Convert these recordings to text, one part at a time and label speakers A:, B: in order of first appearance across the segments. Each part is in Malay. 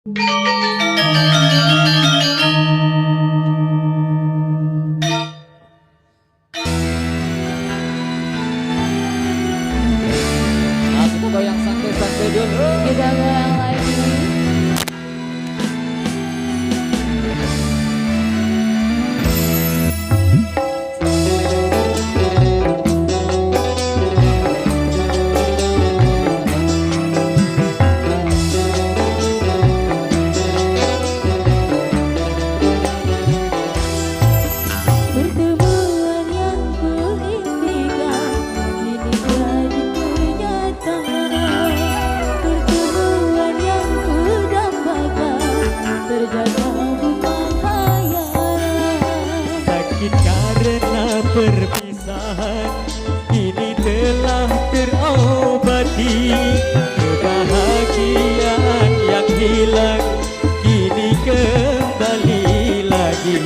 A: Nah, kita goyang santai-santai dulu.
B: Kita goyang lagi. Pertemuan yang kuimpikan kini jadi kenyataan. Pertemuan yang kudambakan ternyata bukan hayalan.
A: Sakit karena perpisahan kini telah terobati. Kebahagiaan yang hilang kini kembali lagi.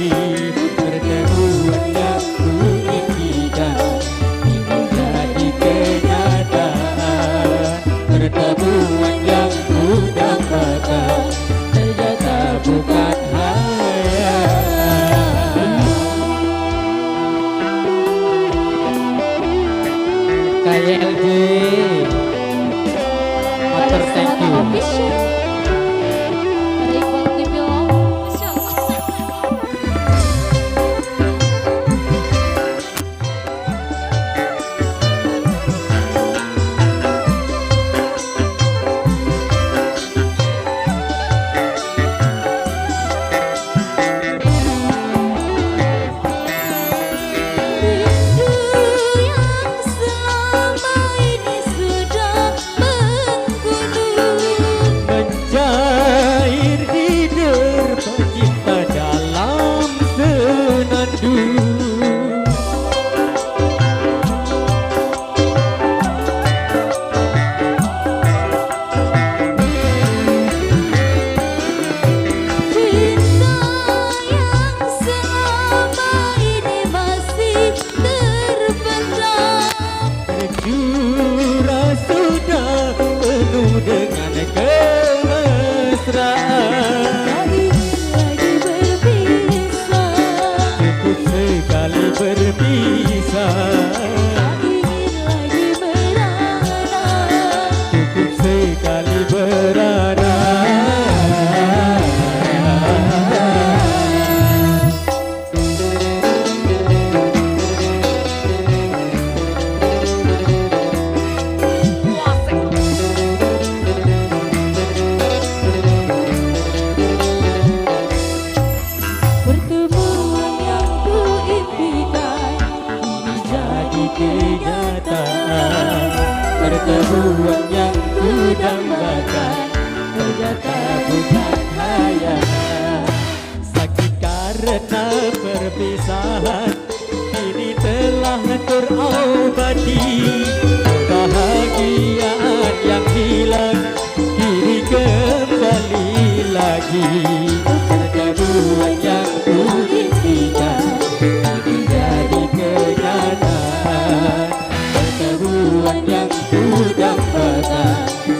A: Pertemuan yang kuimpikan kini jadi kenyataan. Pertemuan yang kudambakan ternyata bukan hayalan. KYLG Mater, thank you.
B: Official. Ada Iqbal TV loh. Masya Allah. Rindu yang selama ini sudah menggunung,
A: Mencair di derpa cinta dalam senandung.
B: cinta yang selama ini masih terpendam.
A: Tercurah sudah penuh dengan kemesraan.
B: Tak ingin lagi berpisah,
A: Cukup sekali berpisah.
B: tak ingin lagi berada.
A: Cukup sekali berada.
B: Pertemuan yang kuimpikan kini jadi
A: Kenyataan. Pertemuan yang kudambakan ternyata bukan hayalan. Sakit karena perpisahan kini telah terobati. Kebahagiaan yang hilang kini kembali lagi. Pertemuan yang kuimpikan kini jadi kenyataan. Pertemuan yang kudambakan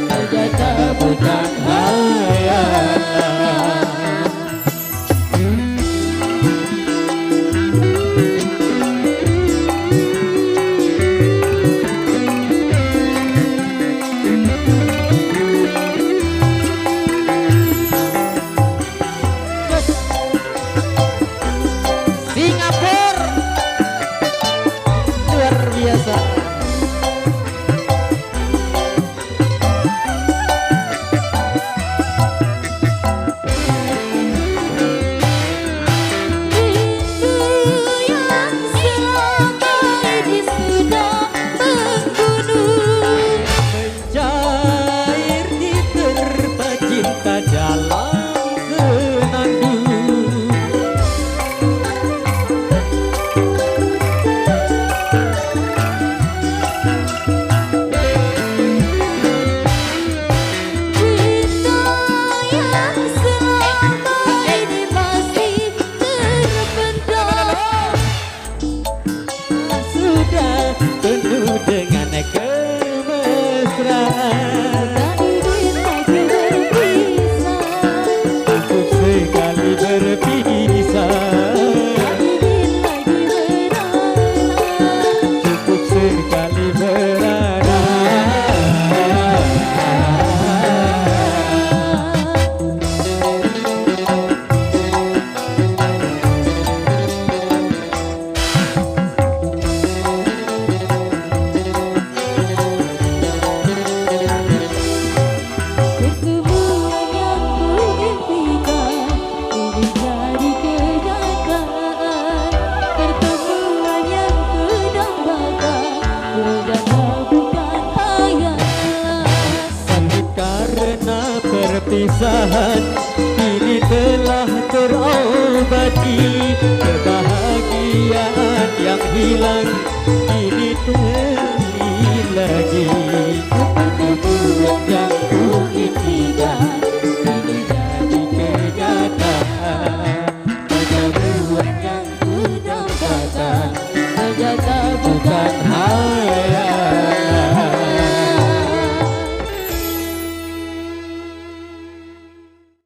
A: ternyata bukan hayalan. Singapura luar biasa.
B: rindu yang selama ini sudah menggunung.
A: Mencair di terpa cinta dalam senandung.
B: Cinta yang selama ini masih terpendam.
A: Sudah penuh dengan kemesraan.
B: Tak ingin lagi berpisah,
A: kini telah terobati. Kebahagiaan yang hilang kini terlihat lagi. Kebetulan yang kuinginkan kini jadi kenyataan. Kebetulan yang ku dambakan ternyata bukan